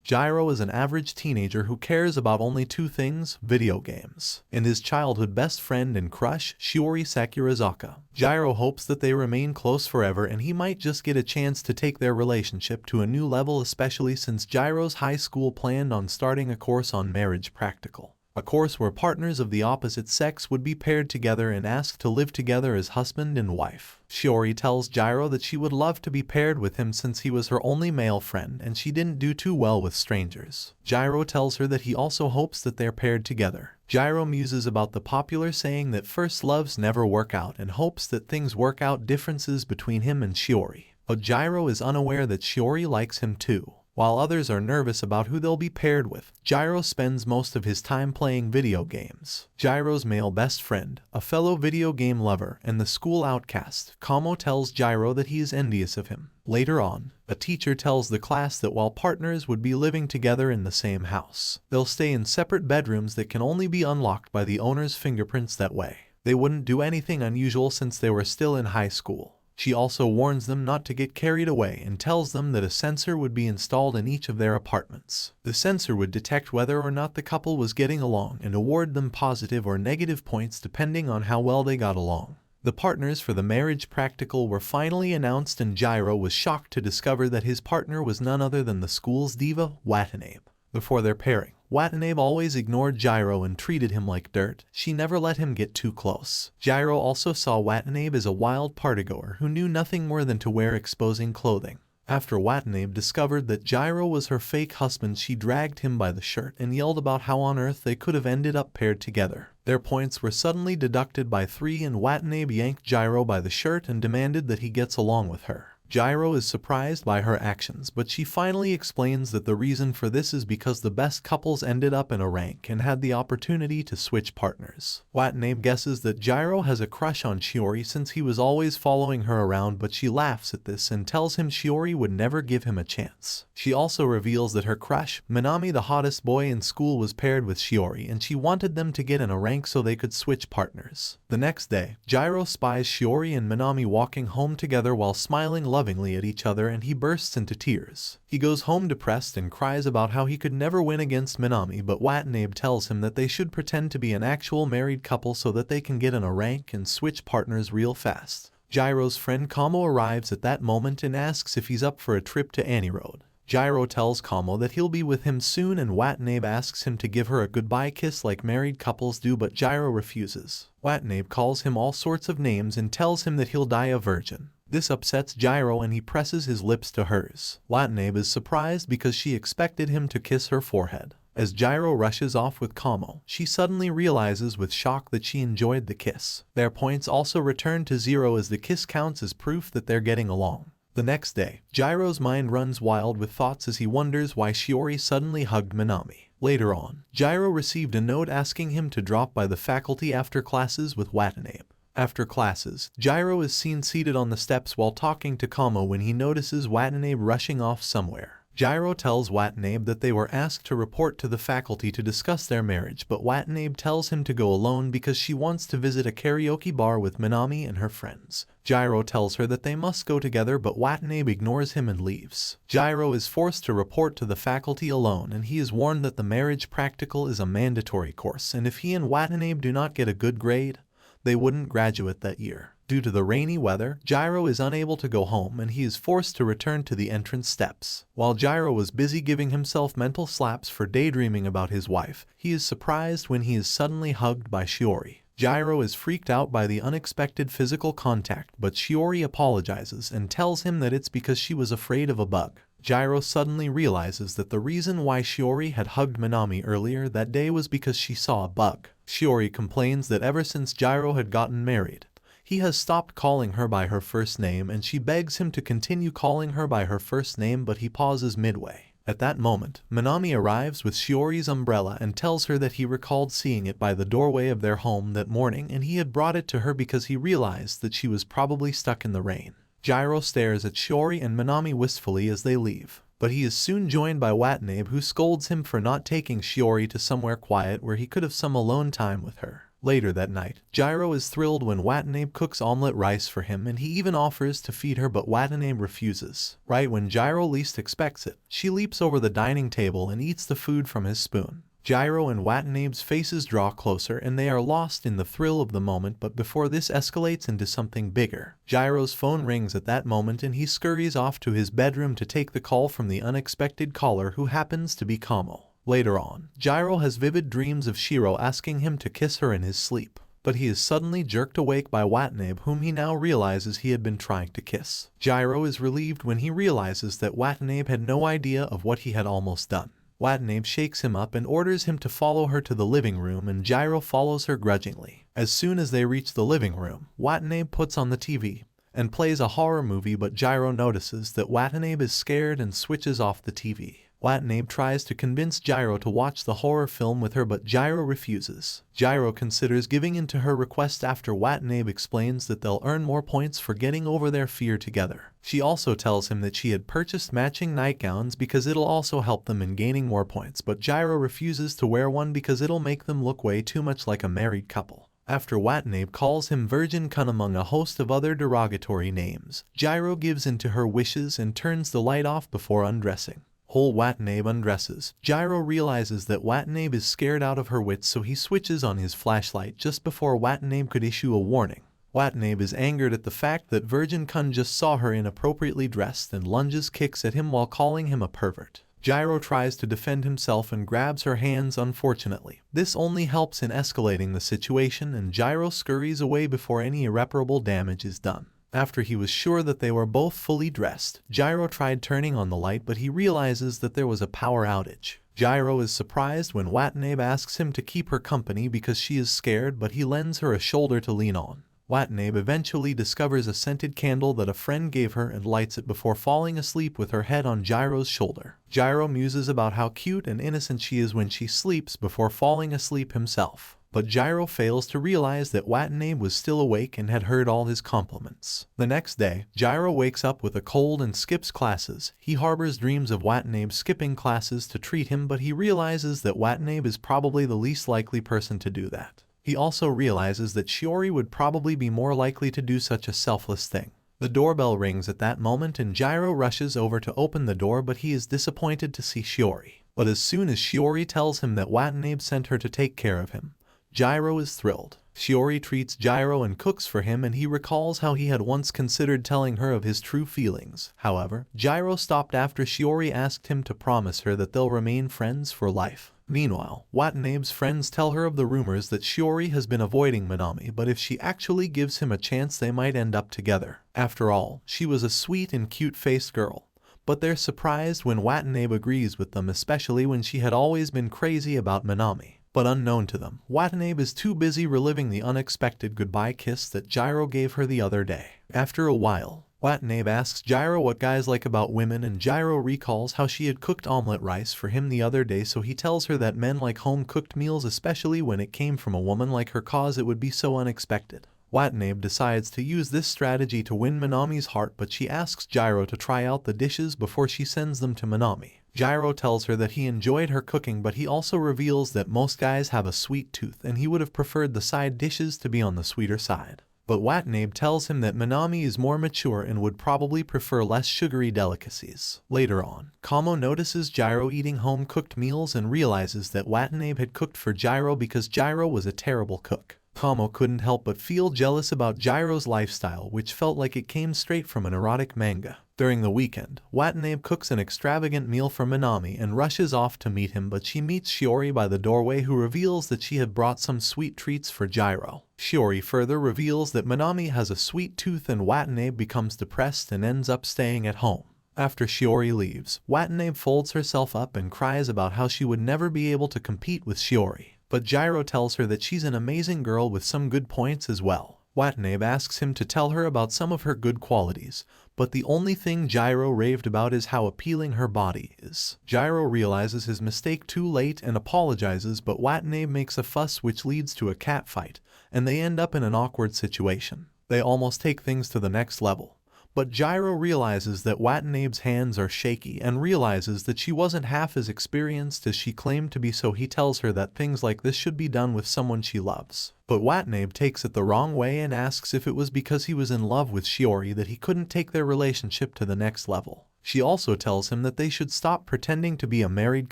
Gyro is an average teenager who cares about only two things: video games, and his childhood best friend and crush, Shiori Sakurazaka. Gyro hopes that they remain close forever, and he might just get a chance to take their relationship to a new level, especially since Gyro's high school planned on starting a course on marriage practical. A course where partners of the opposite sex would be paired together and asked to live together as husband and wife. Shiori tells Gyro that she would love to be paired with him since he was her only male friend and she didn't do too well with strangers. Gyro tells her that he also hopes that they're paired together. Gyro muses about the popular saying that first loves never work out and hopes that things work out differences between him and Shiori. But Gyro is unaware that Shiori likes him too. While others are nervous about who they'll be paired with, Gyro spends most of his time playing video games. Gyro's male best friend, a fellow video game lover, and the school outcast, Kamo, tells Gyro that he is envious of him. Later on, a teacher tells the class that while partners would be living together in the same house, they'll stay in separate bedrooms that can only be unlocked by the owner's fingerprints. That way, they wouldn't do anything unusual since they were still in high school. She also warns them not to get carried away and tells them that a sensor would be installed in each of their apartments. The sensor would detect whether or not the couple was getting along and award them positive or negative points depending on how well they got along. The partners for the marriage practical were finally announced, and Gyro was shocked to discover that his partner was none other than the school's diva, Watanabe. Before their pairing, Watanabe always ignored Gyro and treated him like dirt. She never let him get too close. Gyro also saw Watanabe as a wild partygoer who knew nothing more than to wear exposing clothing. After Watanabe discovered that Gyro was her fake husband, she dragged him by the shirt and yelled about how on earth they could have ended up paired together. Their points were suddenly deducted by 3, and Watanabe yanked Gyro by the shirt and demanded that he gets along with her. Gyro is surprised by her actions, but she finally explains that the reason for this is because the best couples ended up in a rank and had the opportunity to switch partners. Watanabe guesses that Gyro has a crush on Shiori since he was always following her around, but she laughs at this and tells him Shiori would never give him a chance. She also reveals that her crush, Minami, the hottest boy in school, was paired with Shiori, and she wanted them to get in a rank so they could switch partners. The next day, Gyro spies Shiori and Minami walking home together while smiling lovingly at each other, and he bursts into tears. He goes home depressed and cries about how he could never win against Minami, but Watanabe tells him that they should pretend to be an actual married couple so that they can get in a rank and switch partners real fast. Gyro's friend Kamo arrives at that moment and asks if he's up for a trip to Aniroad. Gyro tells Kamo that he'll be with him soon, and Watanabe asks him to give her a goodbye kiss like married couples do, but Gyro refuses. Watanabe calls him all sorts of names and tells him that he'll die a virgin. This upsets Gyro and he presses his lips to hers. Watanabe is surprised because she expected him to kiss her forehead. As Gyro rushes off with Kamo, she suddenly realizes with shock that she enjoyed the kiss. Their points also return to 0 as the kiss counts as proof that they're getting along. The next day, Gyro's mind runs wild with thoughts as he wonders why Shiori suddenly hugged Minami. Later on, Gyro received a note asking him to drop by the faculty after classes with Watanabe. After classes, Gyro is seen seated on the steps while talking to Kamo when he notices Watanabe rushing off somewhere. Gyro tells Watanabe that they were asked to report to the faculty to discuss their marriage, but Watanabe tells him to go alone because she wants to visit a karaoke bar with Minami and her friends. Gyro tells her that they must go together, but Watanabe ignores him and leaves. Gyro is forced to report to the faculty alone, and he is warned that the marriage practical is a mandatory course, and if he and Watanabe do not get a good grade, they wouldn't graduate that year. Due to the rainy weather, Gyro is unable to go home and he is forced to return to the entrance steps. While Gyro was busy giving himself mental slaps for daydreaming about his wife, he is surprised when he is suddenly hugged by Shiori. Gyro is freaked out by the unexpected physical contact, but Shiori apologizes and tells him that it's because she was afraid of a bug. Gyro suddenly realizes that the reason why Shiori had hugged Minami earlier that day was because she saw a bug. Shiori complains that ever since Gyro had gotten married, he has stopped calling her by her first name, and she begs him to continue calling her by her first name, but he pauses midway. At that moment, Minami arrives with Shiori's umbrella and tells her that he recalled seeing it by the doorway of their home that morning and he had brought it to her because he realized that she was probably stuck in the rain. Gyro stares at Shiori and Minami wistfully as they leave, but he is soon joined by Watanabe, who scolds him for not taking Shiori to somewhere quiet where he could have some alone time with her. Later that night, Gyro is thrilled when Watanabe cooks omelet rice for him and he even offers to feed her, but Watanabe refuses. Right when Gyro least expects it, she leaps over the dining table and eats the food from his spoon. Gyro and Watanabe's faces draw closer and they are lost in the thrill of the moment, but before this escalates into something bigger, Gyro's phone rings at that moment and he scurries off to his bedroom to take the call from the unexpected caller, who happens to be Kamo. Later on, Gyro has vivid dreams of Shiro asking him to kiss her in his sleep, but he is suddenly jerked awake by Watanabe, whom he now realizes he had been trying to kiss. Gyro is relieved when he realizes that Watanabe had no idea of what he had almost done. Watanabe shakes him up and orders him to follow her to the living room, and Gyro follows her grudgingly. As soon as they reach the living room, Watanabe puts on the TV and plays a horror movie, but Gyro notices that Watanabe is scared and switches off the TV. Watanabe tries to convince Gyro to watch the horror film with her, but Gyro refuses. Gyro considers giving in to her request after Watanabe explains that they'll earn more points for getting over their fear together. She also tells him that she had purchased matching nightgowns because it'll also help them in gaining more points, but Gyro refuses to wear one because it'll make them look way too much like a married couple. After Watanabe calls him virgin cunt among a host of other derogatory names, Gyro gives in to her wishes and turns the light off before undressing. Whole Watanabe undresses. Gyro realizes that Watanabe is scared out of her wits, so he switches on his flashlight just before Watanabe could issue a warning. Watanabe is angered at the fact that Virgin Kun just saw her inappropriately dressed and lunges kicks at him while calling him a pervert. Gyro tries to defend himself and grabs her hands. Unfortunately, this only helps in escalating the situation, and Gyro scurries away before any irreparable damage is done. After he was sure that they were both fully dressed, Gyro tried turning on the light, but he realizes that there was a power outage. Gyro is surprised when Watanabe asks him to keep her company because she is scared, but he lends her a shoulder to lean on. Watanabe eventually discovers a scented candle that a friend gave her and lights it before falling asleep with her head on Gyro's shoulder. Gyro muses about how cute and innocent she is when she sleeps before falling asleep himself. But Gyro fails to realize that Watanabe was still awake and had heard all his compliments. The next day, Gyro wakes up with a cold and skips classes. He harbors dreams of Watanabe skipping classes to treat him, but he realizes that Watanabe is probably the least likely person to do that. He also realizes that Shiori would probably be more likely to do such a selfless thing. The doorbell rings at that moment and Gyro rushes over to open the door, but he is disappointed to see Shiori. But as soon as Shiori tells him that Watanabe sent her to take care of him, Gyro is thrilled. Shiori treats Gyro and cooks for him, and he recalls how he had once considered telling her of his true feelings. However, Gyro stopped after Shiori asked him to promise her that they'll remain friends for life. Meanwhile, Watanabe's friends tell her of the rumors that Shiori has been avoiding Minami, but if she actually gives him a chance they might end up together. After all, she was a sweet and cute-faced girl. But they're surprised when Watanabe agrees with them, especially when she had always been crazy about Minami. But unknown to them, Watanabe is too busy reliving the unexpected goodbye kiss that Gyro gave her the other day. After a while, Watanabe asks Gyro what guys like about women, and Gyro recalls how she had cooked omelet rice for him the other day, so he tells her that men like home-cooked meals, especially when it came from a woman like her, cause it would be so unexpected. Watanabe decides to use this strategy to win Minami's heart, but she asks Gyro to try out the dishes before she sends them to Minami. Gyro tells her that he enjoyed her cooking, but he also reveals that most guys have a sweet tooth and he would have preferred the side dishes to be on the sweeter side. But Watanabe tells him that Minami is more mature and would probably prefer less sugary delicacies. Later on, Kamo notices Gyro eating home-cooked meals and realizes that Watanabe had cooked for Gyro because Gyro was a terrible cook. Kamo couldn't help but feel jealous about Gyro's lifestyle, which felt like it came straight from an erotic manga. During the weekend, Watanabe cooks an extravagant meal for Minami and rushes off to meet him, but she meets Shiori by the doorway, who reveals that she had brought some sweet treats for Gyro. Shiori further reveals that Minami has a sweet tooth, and Watanabe becomes depressed and ends up staying at home. After Shiori leaves, Watanabe folds herself up and cries about how she would never be able to compete with Shiori. But Gyro tells her that she's an amazing girl with some good points as well. Watanabe asks him to tell her about some of her good qualities, but the only thing Gyro raved about is how appealing her body is. Gyro realizes his mistake too late and apologizes, but Watanabe makes a fuss which leads to a cat fight, and they end up in an awkward situation. They almost take things to the next level, But Gyro realizes that Watanabe's hands are shaky and realizes that she wasn't half as experienced as she claimed to be, so he tells her that things like this should be done with someone she loves. But Watanabe takes it the wrong way and asks if it was because he was in love with Shiori that he couldn't take their relationship to the next level. She also tells him that they should stop pretending to be a married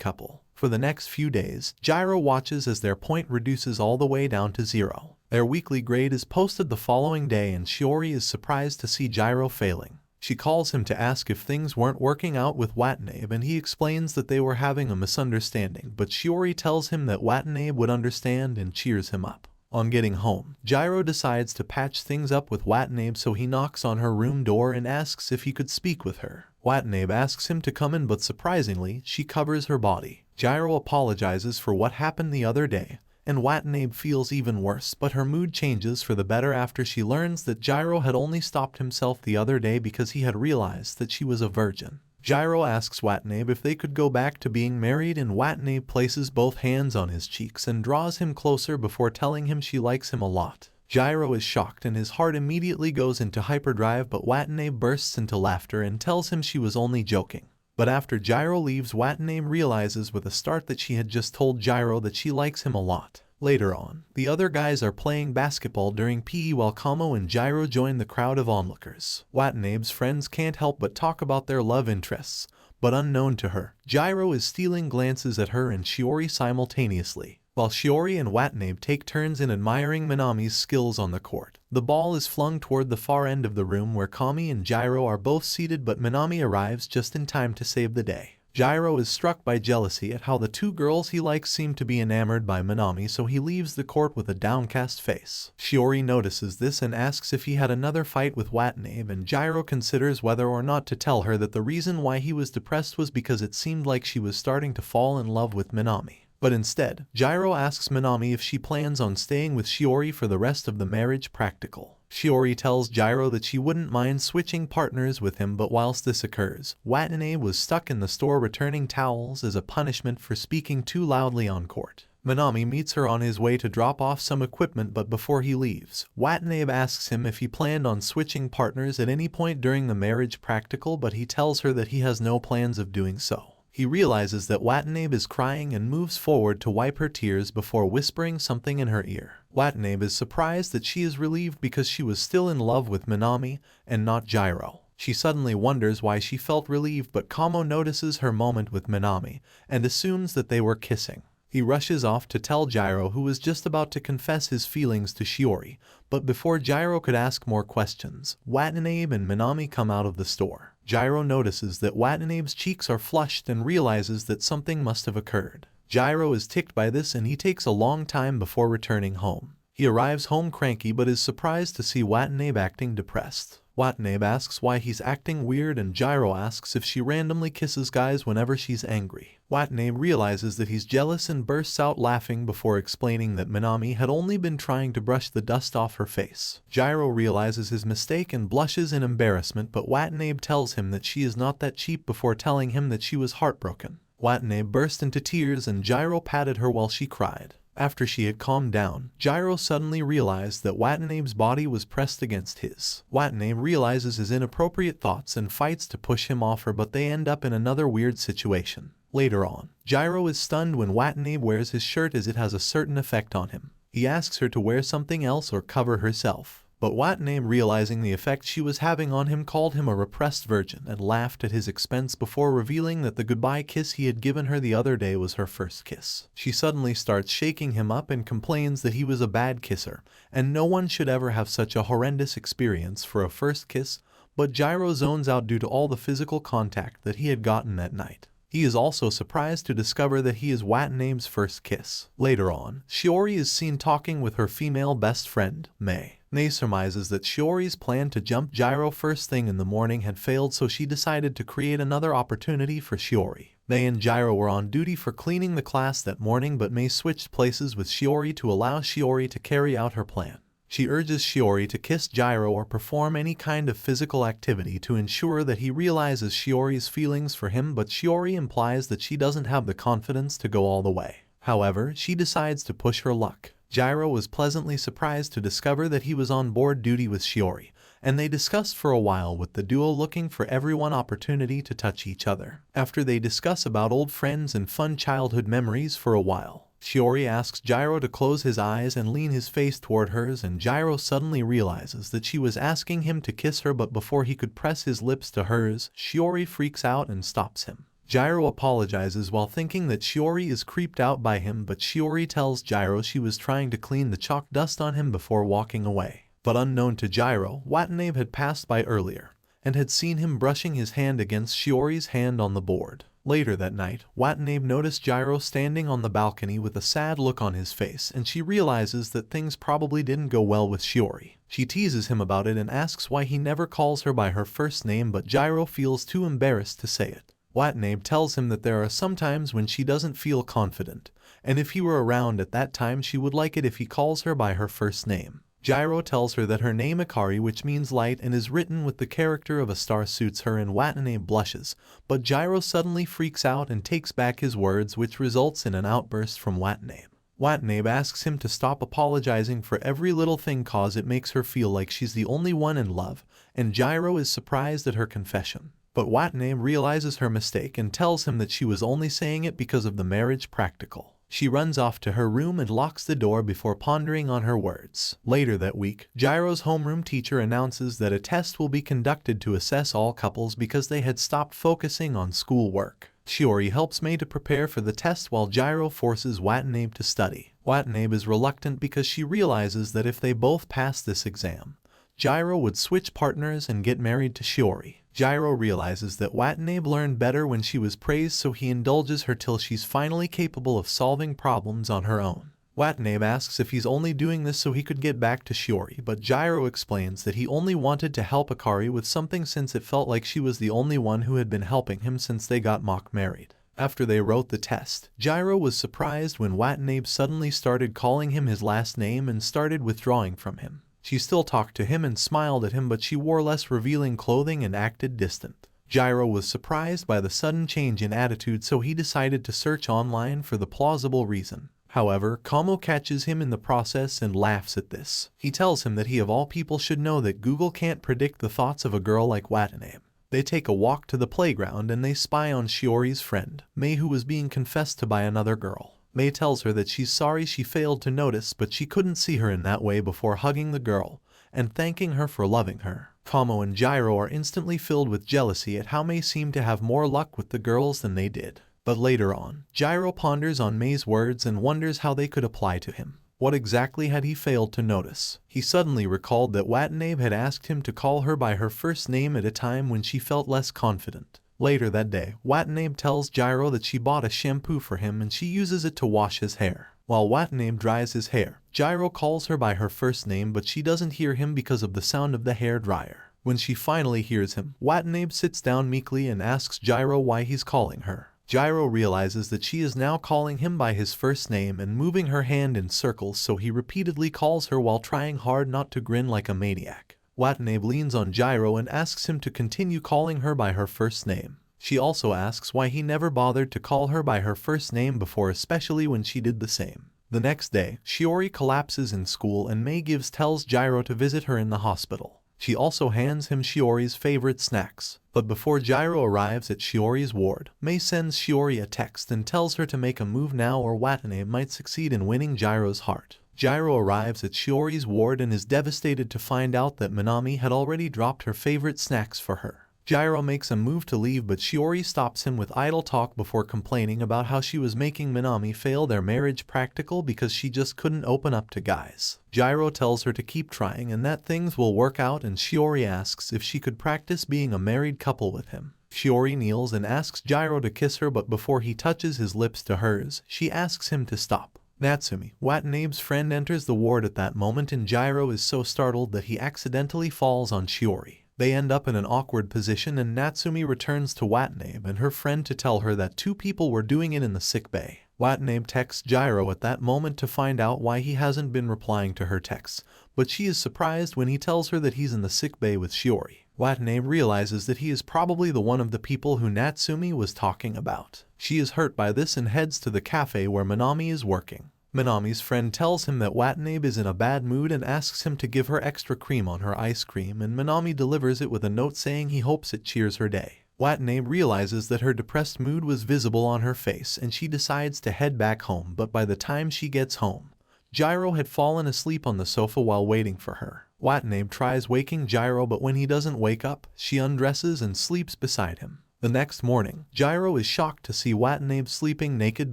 couple. For the next few days, Gyro watches as their point reduces all the way down to 0. Their weekly grade is posted the following day and Shiori is surprised to see Gyro failing. She calls him to ask if things weren't working out with Watanabe and he explains that they were having a misunderstanding, but Shiori tells him that Watanabe would understand and cheers him up. On getting home, Gyro decides to patch things up with Watanabe, so he knocks on her room door and asks if he could speak with her. Watanabe asks him to come in, but surprisingly, she covers her body. Gyro apologizes for what happened the other day, and Watanabe feels even worse, but her mood changes for the better after she learns that Gyro had only stopped himself the other day because he had realized that she was a virgin. Gyro asks Watanabe if they could go back to being married, and Watanabe places both hands on his cheeks and draws him closer before telling him she likes him a lot. Gyro is shocked and his heart immediately goes into hyperdrive, but Watanabe bursts into laughter and tells him she was only joking. But after Gyro leaves, Watanabe realizes with a start that she had just told Gyro that she likes him a lot. Later on, the other guys are playing basketball during PE while Kamo and Gyro join the crowd of onlookers. Watanabe's friends can't help but talk about their love interests, but unknown to her, Gyro is stealing glances at her and Shiori simultaneously. While Shiori and Watanabe take turns in admiring Minami's skills on the court, the ball is flung toward the far end of the room where Kami and Gyro are both seated, but Minami arrives just in time to save the day. Gyro is struck by jealousy at how the two girls he likes seem to be enamored by Minami, so he leaves the court with a downcast face. Shiori notices this and asks if he had another fight with Watanabe, and Gyro considers whether or not to tell her that the reason why he was depressed was because it seemed like she was starting to fall in love with Minami. But instead, Gyro asks Minami if she plans on staying with Shiori for the rest of the marriage practical. Shiori tells Gyro that she wouldn't mind switching partners with him, but whilst this occurs, Watanabe was stuck in the store returning towels as a punishment for speaking too loudly on court. Minami meets her on his way to drop off some equipment, but before he leaves, Watanabe asks him if he planned on switching partners at any point during the marriage practical, but he tells her that he has no plans of doing so. He realizes that Watanabe is crying and moves forward to wipe her tears before whispering something in her ear. Watanabe is surprised that she is relieved because she was still in love with Minami and not Gyro. She suddenly wonders why she felt relieved, but Kamo notices her moment with Minami and assumes that they were kissing. He rushes off to tell Gyro, who was just about to confess his feelings to Shiori, but before Gyro could ask more questions, Watanabe and Minami come out of the store. Gyro notices that Watanabe's cheeks are flushed and realizes that something must have occurred. Gyro is ticked by this and he takes a long time before returning home. He arrives home cranky but is surprised to see Watanabe acting depressed. Watanabe asks why he's acting weird and Gyro asks if she randomly kisses guys whenever she's angry. Watanabe realizes that he's jealous and bursts out laughing before explaining that Minami had only been trying to brush the dust off her face. Gyro realizes his mistake and blushes in embarrassment, but Watanabe tells him that she is not that cheap before telling him that she was heartbroken. Watanabe burst into tears and Gyro patted her while she cried. After she had calmed down, Gyro suddenly realized that Watanabe's body was pressed against his. Watanabe realizes his inappropriate thoughts and fights to push him off her, but they end up in another weird situation. Later on, Gyro is stunned when Watanabe wears his shirt as it has a certain effect on him. He asks her to wear something else or cover herself. But Watanabe, realizing the effect she was having on him, called him a repressed virgin and laughed at his expense before revealing that the goodbye kiss he had given her the other day was her first kiss. She suddenly starts shaking him up and complains that he was a bad kisser, and no one should ever have such a horrendous experience for a first kiss, but Gyro zones out due to all the physical contact that he had gotten that night. He is also surprised to discover that he is Watanabe's first kiss. Later on, Shiori is seen talking with her female best friend, Mei. Mei surmises that Shiori's plan to jump Gyro first thing in the morning had failed, so she decided to create another opportunity for Shiori. Mei and Gyro were on duty for cleaning the class that morning, but Mei switched places with Shiori to allow Shiori to carry out her plan. She urges Shiori to kiss Gyro or perform any kind of physical activity to ensure that he realizes Shiori's feelings for him, but Shiori implies that she doesn't have the confidence to go all the way. However, she decides to push her luck. Gyro was pleasantly surprised to discover that he was on board duty with Shiori, and they discussed for a while, with the duo looking for everyone opportunity to touch each other. After they discuss about old friends and fun childhood memories for a while, Shiori asks Gyro to close his eyes and lean his face toward hers, and Gyro suddenly realizes that she was asking him to kiss her, but before he could press his lips to hers, Shiori freaks out and stops him. Gyro apologizes while thinking that Shiori is creeped out by him, but Shiori tells Gyro she was trying to clean the chalk dust on him before walking away. But unknown to Gyro, Watanabe had passed by earlier and had seen him brushing his hand against Shiori's hand on the board. Later that night, Watanabe noticed Gyro standing on the balcony with a sad look on his face, and she realizes that things probably didn't go well with Shiori. She teases him about it and asks why he never calls her by her first name, but Gyro feels too embarrassed to say it. Watanabe tells him that there are some times when she doesn't feel confident, and if he were around at that time she would like it if he calls her by her first name. Gyro tells her that her name Ikari, which means light and is written with the character of a star, suits her, and Watanabe blushes, but Gyro suddenly freaks out and takes back his words, which results in an outburst from Watanabe. Watanabe asks him to stop apologizing for every little thing cause it makes her feel like she's the only one in love, and Gyro is surprised at her confession. But Watanabe realizes her mistake and tells him that she was only saying it because of the marriage practical. She runs off to her room and locks the door before pondering on her words. Later that week, Gyro's homeroom teacher announces that a test will be conducted to assess all couples because they had stopped focusing on schoolwork. Shiori helps Mei to prepare for the test while Gyro forces Watanabe to study. Watanabe is reluctant because she realizes that if they both pass this exam, Gyro would switch partners and get married to Shiori. Gyro realizes that Watanabe learned better when she was praised, so he indulges her till she's finally capable of solving problems on her own. Watanabe asks if he's only doing this so he could get back to Shiori, but Gyro explains that he only wanted to help Ikari with something since it felt like she was the only one who had been helping him since they got mock married. After they wrote the test, Gyro was surprised when Watanabe suddenly started calling him his last name and started withdrawing from him. She still talked to him and smiled at him, but she wore less revealing clothing and acted distant. Gyro was surprised by the sudden change in attitude, so he decided to search online for the plausible reason. However, Kamo catches him in the process and laughs at this. He tells him that he of all people should know that Google can't predict the thoughts of a girl like Watanabe. They take a walk to the playground and they spy on Shiori's friend, Mei, who was being confessed to by another girl. Mei tells her that she's sorry she failed to notice, but she couldn't see her in that way before hugging the girl and thanking her for loving her. Kamo and Gyro are instantly filled with jealousy at how Mei seemed to have more luck with the girls than they did. But later on, Gyro ponders on Mei's words and wonders how they could apply to him. What exactly had he failed to notice? He suddenly recalled that Watanabe had asked him to call her by her first name at a time when she felt less confident. Later that day, Watanabe tells Gyro that she bought a shampoo for him and she uses it to wash his hair. While Watanabe dries his hair, Gyro calls her by her first name, but she doesn't hear him because of the sound of the hair dryer. When she finally hears him, Watanabe sits down meekly and asks Gyro why he's calling her. Gyro realizes that she is now calling him by his first name and moving her hand in circles, so he repeatedly calls her while trying hard not to grin like a maniac. Watanabe leans on Gyro and asks him to continue calling her by her first name. She also asks why he never bothered to call her by her first name before, especially when she did the same. The next day, Shiori collapses in school and Mei tells Gyro to visit her in the hospital. She also hands him Shiori's favorite snacks. But before Gyro arrives at Shiori's ward, Mei sends Shiori a text and tells her to make a move now or Watanabe might succeed in winning Gyro's heart. Gyro arrives at Shiori's ward and is devastated to find out that Minami had already dropped her favorite snacks for her. Gyro makes a move to leave, but Shiori stops him with idle talk before complaining about how she was making Minami fail their marriage practical because she just couldn't open up to guys. Gyro tells her to keep trying and that things will work out, and Shiori asks if she could practice being a married couple with him. Shiori kneels and asks Gyro to kiss her, but before he touches his lips to hers, she asks him to stop. Natsumi, Watanabe's friend, enters the ward at that moment and Gyro is so startled that he accidentally falls on Shiori. They end up in an awkward position and Natsumi returns to Watanabe and her friend to tell her that two people were doing it in the sick bay. Watanabe texts Gyro at that moment to find out why he hasn't been replying to her texts, but she is surprised when he tells her that he's in the sick bay with Shiori. Watanabe realizes that he is probably the one of the people who Natsumi was talking about. She is hurt by this and heads to the cafe where Minami is working. Minami's friend tells him that Watanabe is in a bad mood and asks him to give her extra cream on her ice cream, and Minami delivers it with a note saying he hopes it cheers her day. Watanabe realizes that her depressed mood was visible on her face and she decides to head back home, but by the time she gets home, Gyro had fallen asleep on the sofa while waiting for her. Watanabe tries waking Gyro, but when he doesn't wake up, she undresses and sleeps beside him. The next morning, Gyro is shocked to see Watanabe sleeping naked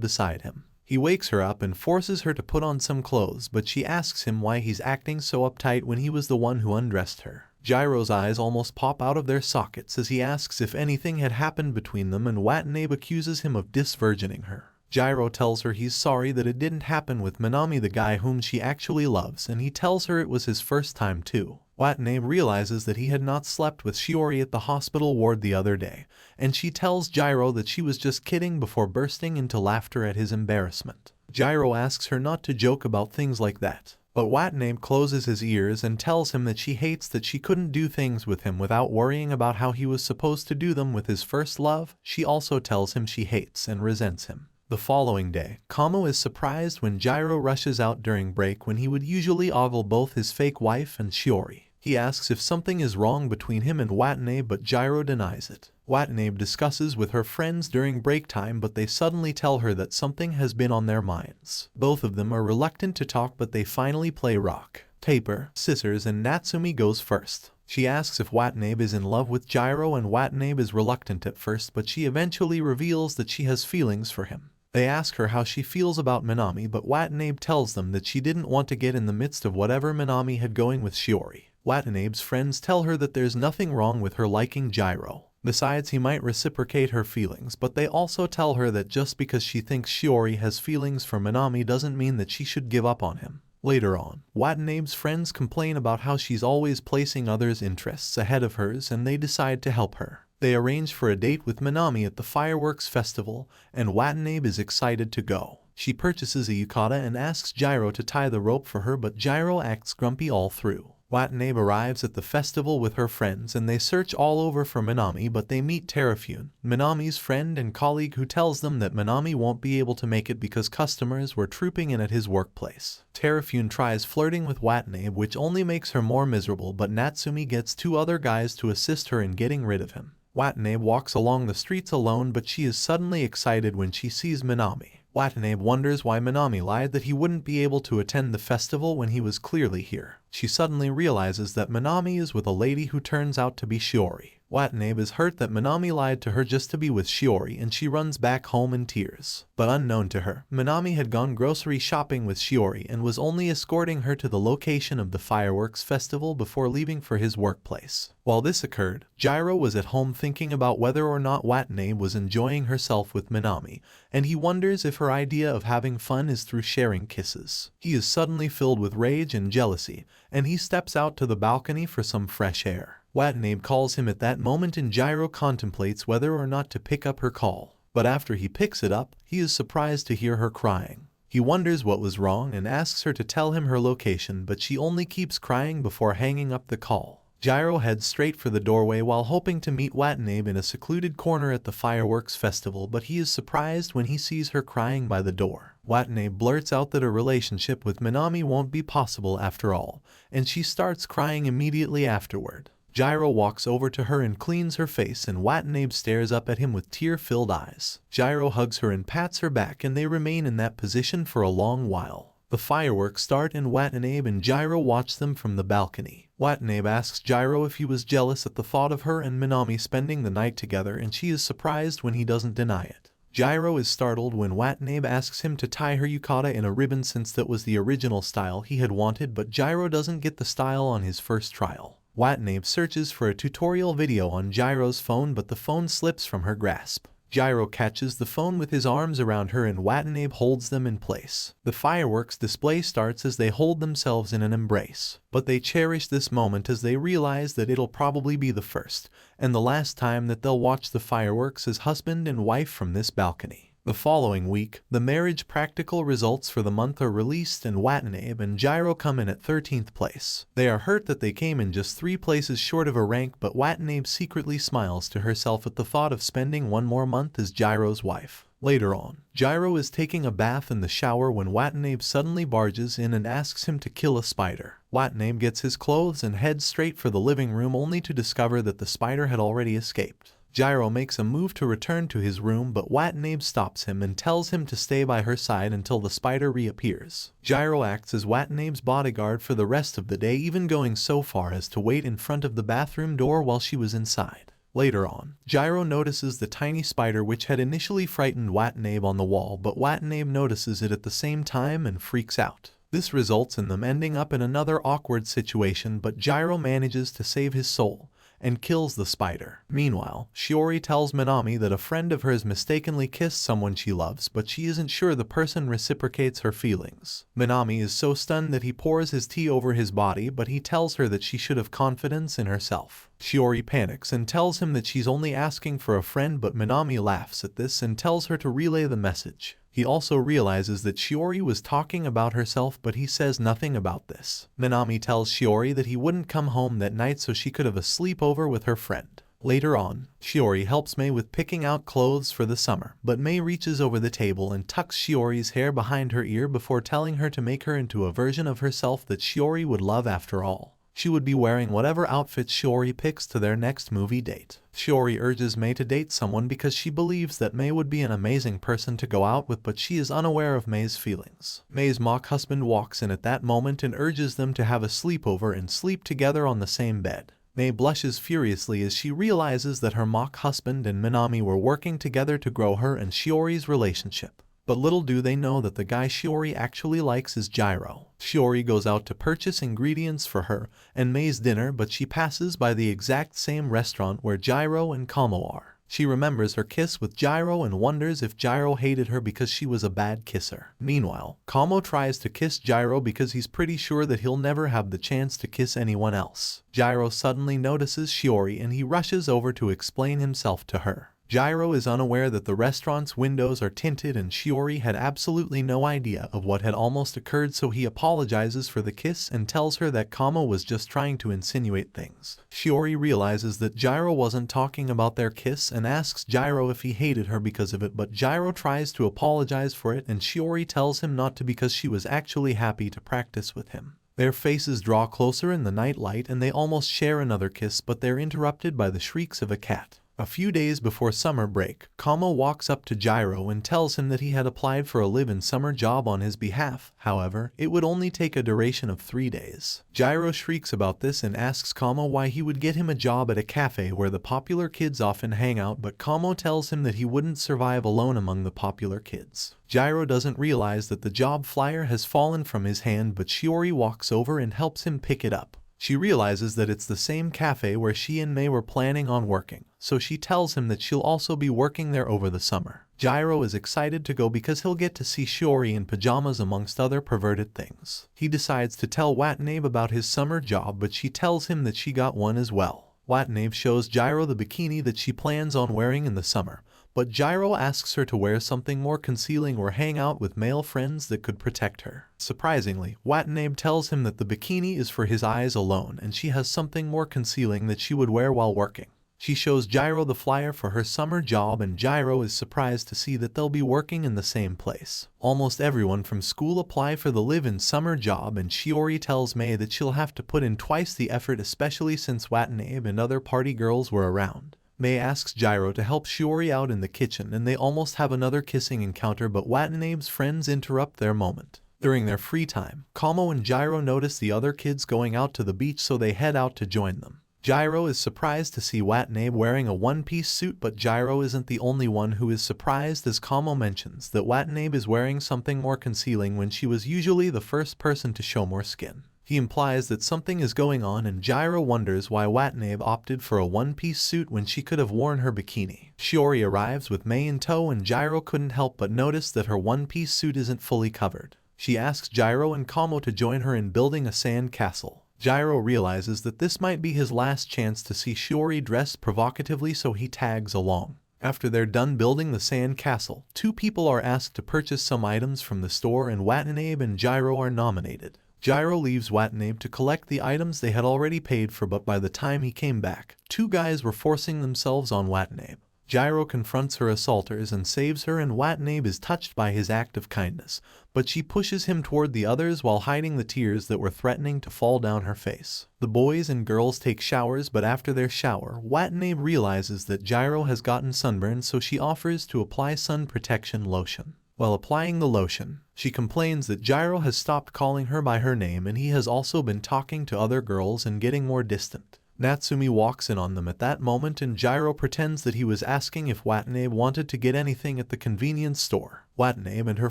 beside him. He wakes her up and forces her to put on some clothes, but she asks him why he's acting so uptight when he was the one who undressed her. Gyro's eyes almost pop out of their sockets as he asks if anything had happened between them, and Watanabe accuses him of disvirgining her. Gyro tells her he's sorry that it didn't happen with Minami, the guy whom she actually loves, and he tells her it was his first time too. Watanabe realizes that he had not slept with Shiori at the hospital ward the other day, and she tells Gyro that she was just kidding before bursting into laughter at his embarrassment. Gyro asks her not to joke about things like that, but Watanabe closes his ears and tells him that she hates that she couldn't do things with him without worrying about how he was supposed to do them with his first love. She also tells him she hates and resents him. The following day, Kamo is surprised when Gyro rushes out during break when he would usually ogle both his fake wife and Shiori. He asks if something is wrong between him and Watanabe, but Gyro denies it. Watanabe discusses with her friends during break time, but they suddenly tell her that something has been on their minds. Both of them are reluctant to talk, but they finally play rock, paper, scissors, and Natsumi goes first. She asks if Watanabe is in love with Gyro, and Watanabe is reluctant at first, but she eventually reveals that she has feelings for him. They ask her how she feels about Minami, but Watanabe tells them that she didn't want to get in the midst of whatever Minami had going with Shiori. Watanabe's friends tell her that there's nothing wrong with her liking Gyro. Besides, he might reciprocate her feelings, but they also tell her that just because she thinks Shiori has feelings for Minami doesn't mean that she should give up on him. Later on, Watanabe's friends complain about how she's always placing others' interests ahead of hers, and they decide to help her. They arrange for a date with Minami at the fireworks festival, and Watanabe is excited to go. She purchases a yukata and asks Gyro to tie the rope for her, but Gyro acts grumpy all through. Watanabe arrives at the festival with her friends and they search all over for Minami, but they meet Terafune, Minami's friend and colleague, who tells them that Minami won't be able to make it because customers were trooping in at his workplace. Terafune tries flirting with Watanabe, which only makes her more miserable, but Natsumi gets two other guys to assist her in getting rid of him. Watanabe walks along the streets alone, but she is suddenly excited when she sees Minami. Watanabe wonders why Minami lied that he wouldn't be able to attend the festival when he was clearly here. She suddenly realizes that Minami is with a lady who turns out to be Shiori. Watanabe is hurt that Minami lied to her just to be with Shiori, and she runs back home in tears. But unknown to her, Minami had gone grocery shopping with Shiori and was only escorting her to the location of the fireworks festival before leaving for his workplace. While this occurred, Gyro was at home thinking about whether or not Watanabe was enjoying herself with Minami, and he wonders if her idea of having fun is through sharing kisses. He is suddenly filled with rage and jealousy, and he steps out to the balcony for some fresh air. Watanabe calls him at that moment, and Gyro contemplates whether or not to pick up her call. But after he picks it up, he is surprised to hear her crying. He wonders what was wrong and asks her to tell him her location, but she only keeps crying before hanging up the call. Gyro heads straight for the doorway while hoping to meet Watanabe in a secluded corner at the fireworks festival, but he is surprised when he sees her crying by the door. Watanabe blurts out that a relationship with Minami won't be possible after all, and she starts crying immediately afterward. Gyro walks over to her and cleans her face, and Watanabe stares up at him with tear-filled eyes. Gyro hugs her and pats her back, and they remain in that position for a long while. The fireworks start and Watanabe and Gyro watch them from the balcony. Watanabe asks Gyro if he was jealous at the thought of her and Minami spending the night together, and she is surprised when he doesn't deny it. Gyro is startled when Watanabe asks him to tie her yukata in a ribbon, since that was the original style he had wanted, but Gyro doesn't get the style on his first trial. Watanabe searches for a tutorial video on Gyro's phone, but the phone slips from her grasp. Gyro catches the phone with his arms around her and Watanabe holds them in place. The fireworks display starts as they hold themselves in an embrace, but they cherish this moment as they realize that it'll probably be the first and the last time that they'll watch the fireworks as husband and wife from this balcony. The following week, the marriage practical results for the month are released, and Watanabe and Gyro come in at 13th place. They are hurt that they came in just 3 places short of a rank, but Watanabe secretly smiles to herself at the thought of spending one more month as Gyro's wife. Later on, Gyro is taking a bath in the shower when Watanabe suddenly barges in and asks him to kill a spider. Watanabe gets his clothes and heads straight for the living room only to discover that the spider had already escaped. Gyro makes a move to return to his room, but Watanabe stops him and tells him to stay by her side until the spider reappears. Gyro acts as Watanabe's bodyguard for the rest of the day, even going so far as to wait in front of the bathroom door while she was inside. Later on, Gyro notices the tiny spider which had initially frightened Watanabe on the wall, but Watanabe notices it at the same time and freaks out. This results in them ending up in another awkward situation, but Gyro manages to save his soul and kills the spider. Meanwhile, Shiori tells Minami that a friend of hers mistakenly kissed someone she loves, but she isn't sure the person reciprocates her feelings. Minami is so stunned that he pours his tea over his body, but he tells her that she should have confidence in herself. Shiori panics and tells him that she's only asking for a friend, but Minami laughs at this and tells her to relay the message. He also realizes that Shiori was talking about herself, but he says nothing about this. Minami tells Shiori that he wouldn't come home that night so she could have a sleepover with her friend. Later on, Shiori helps Mei with picking out clothes for the summer, but Mei reaches over the table and tucks Shiori's hair behind her ear before telling her to make her into a version of herself that Shiori would love after all. She would be wearing whatever outfit Shiori picks to their next movie date. Shiori urges Mei to date someone because she believes that Mei would be an amazing person to go out with, but she is unaware of Mei's feelings. Mei's mock husband walks in at that moment and urges them to have a sleepover and sleep together on the same bed. Mei blushes furiously as she realizes that her mock husband and Minami were working together to grow her and Shiori's relationship. But little do they know that the guy Shiori actually likes is Gyro. Shiori goes out to purchase ingredients for her and Mei's dinner, but she passes by the exact same restaurant where Gyro and Kamo are. She remembers her kiss with Gyro and wonders if Gyro hated her because she was a bad kisser. Meanwhile, Kamo tries to kiss Gyro because he's pretty sure that he'll never have the chance to kiss anyone else. Gyro suddenly notices Shiori and he rushes over to explain himself to her. Gyro is unaware that the restaurant's windows are tinted and Shiori had absolutely no idea of what had almost occurred, so he apologizes for the kiss and tells her that Kamo was just trying to insinuate things. Shiori realizes that Gyro wasn't talking about their kiss and asks Gyro if he hated her because of it, but Gyro tries to apologize for it and Shiori tells him not to because she was actually happy to practice with him. Their faces draw closer in the night light and they almost share another kiss, but they're interrupted by the shrieks of a cat. A few days before summer break, Kamo walks up to Gyro and tells him that he had applied for a live-in summer job on his behalf. However, it would only take a duration of 3 days. Gyro shrieks about this and asks Kamo why he would get him a job at a cafe where the popular kids often hang out, but Kamo tells him that he wouldn't survive alone among the popular kids. Gyro doesn't realize that the job flyer has fallen from his hand, but Shiori walks over and helps him pick it up. She realizes that it's the same cafe where she and Mei were planning on working, so she tells him that she'll also be working there over the summer. Gyro is excited to go because he'll get to see Shiori in pajamas amongst other perverted things. He decides to tell Watanabe about his summer job, but she tells him that she got one as well. Watanabe shows Gyro the bikini that she plans on wearing in the summer, but Gyro asks her to wear something more concealing or hang out with male friends that could protect her. Surprisingly, Watanabe tells him that the bikini is for his eyes alone and she has something more concealing that she would wear while working. She shows Gyro the flyer for her summer job and Gyro is surprised to see that they'll be working in the same place. Almost everyone from school apply for the live-in summer job and Shiori tells Mei that she'll have to put in twice the effort, especially since Watanabe and other party girls were around. Mei asks Gyro to help Shiori out in the kitchen and they almost have another kissing encounter, but Watanabe's friends interrupt their moment. During their free time, Kamo and Gyro notice the other kids going out to the beach, so they head out to join them. Gyro is surprised to see Watanabe wearing a one-piece suit, but Gyro isn't the only one who is surprised, as Kamo mentions that Watanabe is wearing something more concealing when she was usually the first person to show more skin. He implies that something is going on and Gyro wonders why Watanabe opted for a one-piece suit when she could have worn her bikini. Shiori arrives with Mei in tow and Gyro couldn't help but notice that her one-piece suit isn't fully covered. She asks Gyro and Kamo to join her in building a sand castle. Gyro realizes that this might be his last chance to see Shiori dressed provocatively, so he tags along. After they're done building the sand castle, 2 people are asked to purchase some items from the store and Watanabe and Gyro are nominated. Gyro leaves Watanabe to collect the items they had already paid for, but by the time he came back, 2 guys were forcing themselves on Watanabe. Gyro confronts her assaulters and saves her, and Watanabe is touched by his act of kindness, but she pushes him toward the others while hiding the tears that were threatening to fall down her face. The boys and girls take showers, but after their shower, Watanabe realizes that Gyro has gotten sunburned, so she offers to apply sun protection lotion. While applying the lotion, she complains that Gyro has stopped calling her by her name and he has also been talking to other girls and getting more distant. Natsumi walks in on them at that moment, and Gyro pretends that he was asking if Watanabe wanted to get anything at the convenience store. Watanabe and her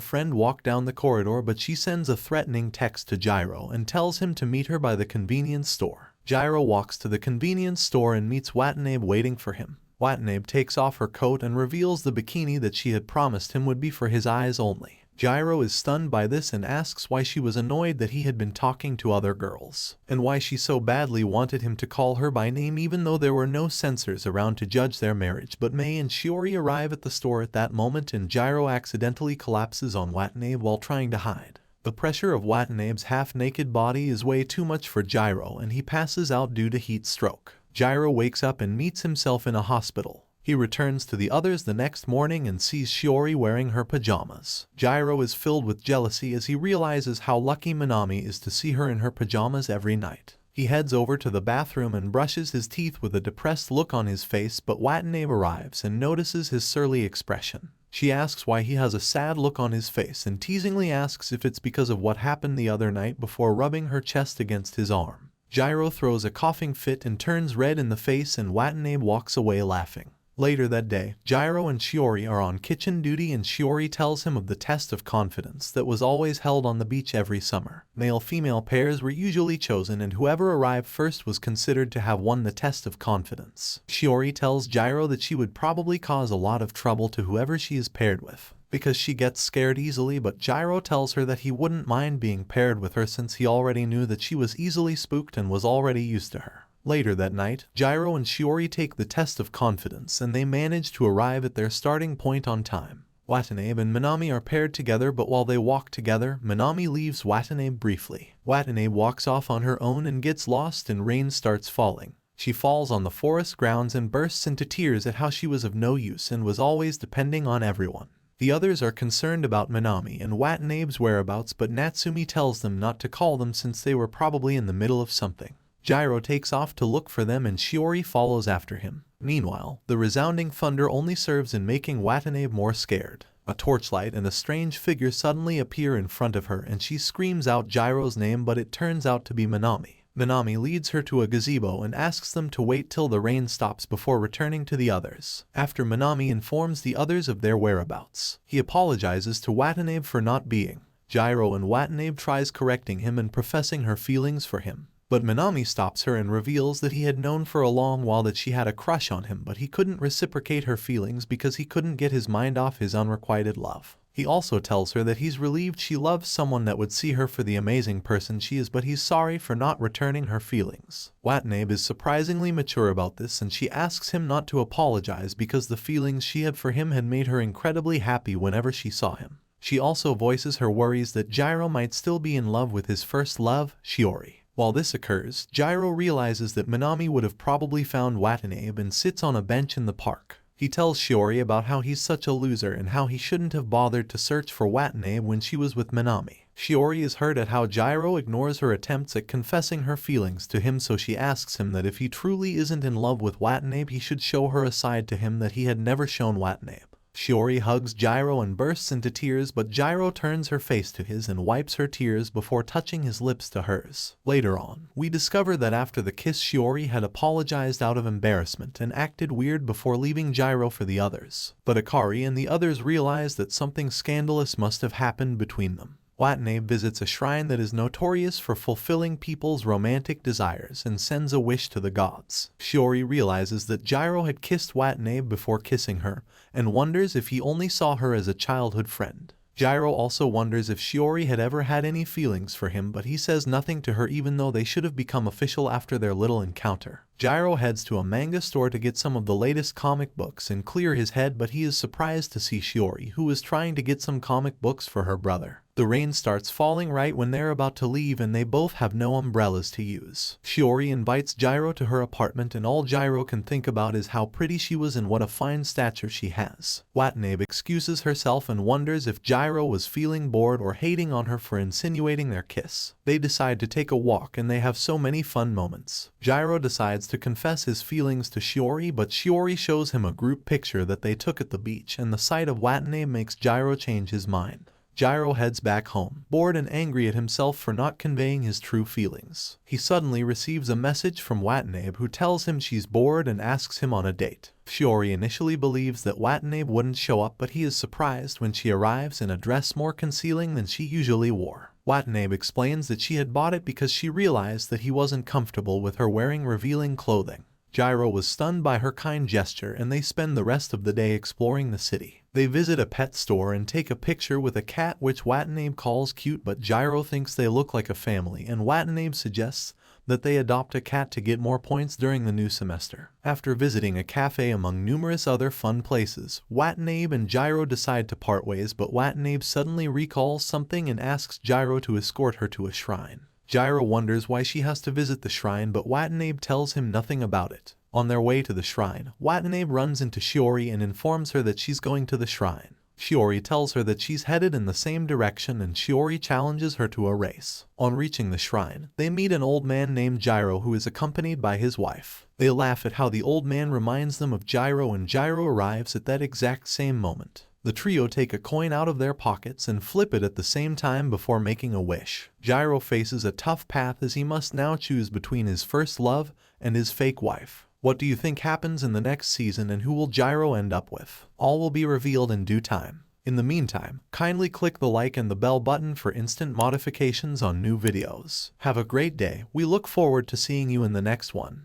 friend walk down the corridor, but she sends a threatening text to Gyro and tells him to meet her by the convenience store. Gyro walks to the convenience store and meets Watanabe waiting for him. Watanabe takes off her coat and reveals the bikini that she had promised him would be for his eyes only. Gyro is stunned by this and asks why she was annoyed that he had been talking to other girls, and why she so badly wanted him to call her by name even though there were no censors around to judge their marriage. But Mei and Shiori arrive at the store at that moment, and Gyro accidentally collapses on Watanabe while trying to hide. The pressure of Watanabe's half-naked body is way too much for Gyro, and he passes out due to heat stroke. Gyro wakes up and meets himself in a hospital. He returns to the others the next morning and sees Shiori wearing her pajamas. Gyro is filled with jealousy as he realizes how lucky Minami is to see her in her pajamas every night. He heads over to the bathroom and brushes his teeth with a depressed look on his face, but Watanabe arrives and notices his surly expression. She asks why he has a sad look on his face and teasingly asks if it's because of what happened the other night before rubbing her chest against his arm. Gyro throws a coughing fit and turns red in the face, and Watanabe walks away laughing. Later that day, Gyro and Shiori are on kitchen duty, and Shiori tells him of the test of confidence that was always held on the beach every summer. Male-female pairs were usually chosen, and whoever arrived first was considered to have won the test of confidence. Shiori tells Gyro that she would probably cause a lot of trouble to whoever she is paired with, because she gets scared easily, but Gyro tells her that he wouldn't mind being paired with her since he already knew that she was easily spooked and was already used to her. Later that night, Gyro and Shiori take the test of confidence and they manage to arrive at their starting point on time. Watanabe and Minami are paired together, but while they walk together, Minami leaves Watanabe briefly. Watanabe walks off on her own and gets lost, and rain starts falling. She falls on the forest grounds and bursts into tears at how she was of no use and was always depending on everyone. The others are concerned about Minami and Watanabe's whereabouts, but Natsumi tells them not to call them since they were probably in the middle of something. Gyro takes off to look for them and Shiori follows after him. Meanwhile, the resounding thunder only serves in making Watanabe more scared. A torchlight and a strange figure suddenly appear in front of her and she screams out Gyro's name, but it turns out to be Minami. Minami leads her to a gazebo and asks them to wait till the rain stops before returning to the others. After Minami informs the others of their whereabouts, he apologizes to Watanabe for not being. Gyro and Watanabe tries correcting him and professing her feelings for him. But Minami stops her and reveals that he had known for a long while that she had a crush on him, but he couldn't reciprocate her feelings because he couldn't get his mind off his unrequited love. He also tells her that he's relieved she loves someone that would see her for the amazing person she is, but he's sorry for not returning her feelings. Watanabe is surprisingly mature about this, and she asks him not to apologize because the feelings she had for him had made her incredibly happy whenever she saw him. She also voices her worries that Gyro might still be in love with his first love, Shiori. While this occurs, Gyro realizes that Minami would have probably found Watanabe and sits on a bench in the park. He tells Shiori about how he's such a loser and how he shouldn't have bothered to search for Watanabe when she was with Minami. Shiori is hurt at how Gyro ignores her attempts at confessing her feelings to him, so she asks him that if he truly isn't in love with Watanabe, he should show her a side to him that he had never shown Watanabe. Shiori hugs Gyro and bursts into tears, but Gyro turns her face to his and wipes her tears before touching his lips to hers. Later on, we discover that after the kiss, Shiori had apologized out of embarrassment and acted weird before leaving Gyro for the others. But Akari and the others realize that something scandalous must have happened between them. Watanabe visits a shrine that is notorious for fulfilling people's romantic desires and sends a wish to the gods. Shiori realizes that Gyro had kissed Watanabe before kissing her and wonders if he only saw her as a childhood friend. Gyro also wonders if Shiori had ever had any feelings for him, but he says nothing to her even though they should have become official after their little encounter. Gyro heads to a manga store to get some of the latest comic books and clear his head, but he is surprised to see Shiori, who is trying to get some comic books for her brother. The rain starts falling right when they're about to leave and they both have no umbrellas to use. Shiori invites Gyro to her apartment and all Gyro can think about is how pretty she was and what a fine stature she has. Watanabe excuses herself and wonders if Gyro was feeling bored or hating on her for insinuating their kiss. They decide to take a walk and they have so many fun moments. Gyro decides to confess his feelings to Shiori, but Shiori shows him a group picture that they took at the beach and the sight of Watanabe makes Gyro change his mind. Gyro heads back home, bored and angry at himself for not conveying his true feelings. He suddenly receives a message from Watanabe who tells him she's bored and asks him on a date. Shiori initially believes that Watanabe wouldn't show up, but he is surprised when she arrives in a dress more concealing than she usually wore. Watanabe explains that she had bought it because she realized that he wasn't comfortable with her wearing revealing clothing. Gyro was stunned by her kind gesture and they spend the rest of the day exploring the city. They visit a pet store and take a picture with a cat which Watanabe calls cute, but Gyro thinks they look like a family and Watanabe suggests that they adopt a cat to get more points during the new semester. After visiting a cafe among numerous other fun places, Watanabe and Gyro decide to part ways, but Watanabe suddenly recalls something and asks Gyro to escort her to a shrine. Gyro wonders why she has to visit the shrine, but Watanabe tells him nothing about it. On their way to the shrine, Watanabe runs into Shiori and informs her that she's going to the shrine. Shiori tells her that she's headed in the same direction and Shiori challenges her to a race. On reaching the shrine, they meet an old man named Gyro who is accompanied by his wife. They laugh at how the old man reminds them of Gyro and Gyro arrives at that exact same moment. The trio take a coin out of their pockets and flip it at the same time before making a wish. Gyro faces a tough path as he must now choose between his first love and his fake wife. What do you think happens in the next season and who will Gyro end up with? All will be revealed in due time. In the meantime, kindly click the like and the bell button for instant notifications on new videos. Have a great day. We look forward to seeing you in the next one.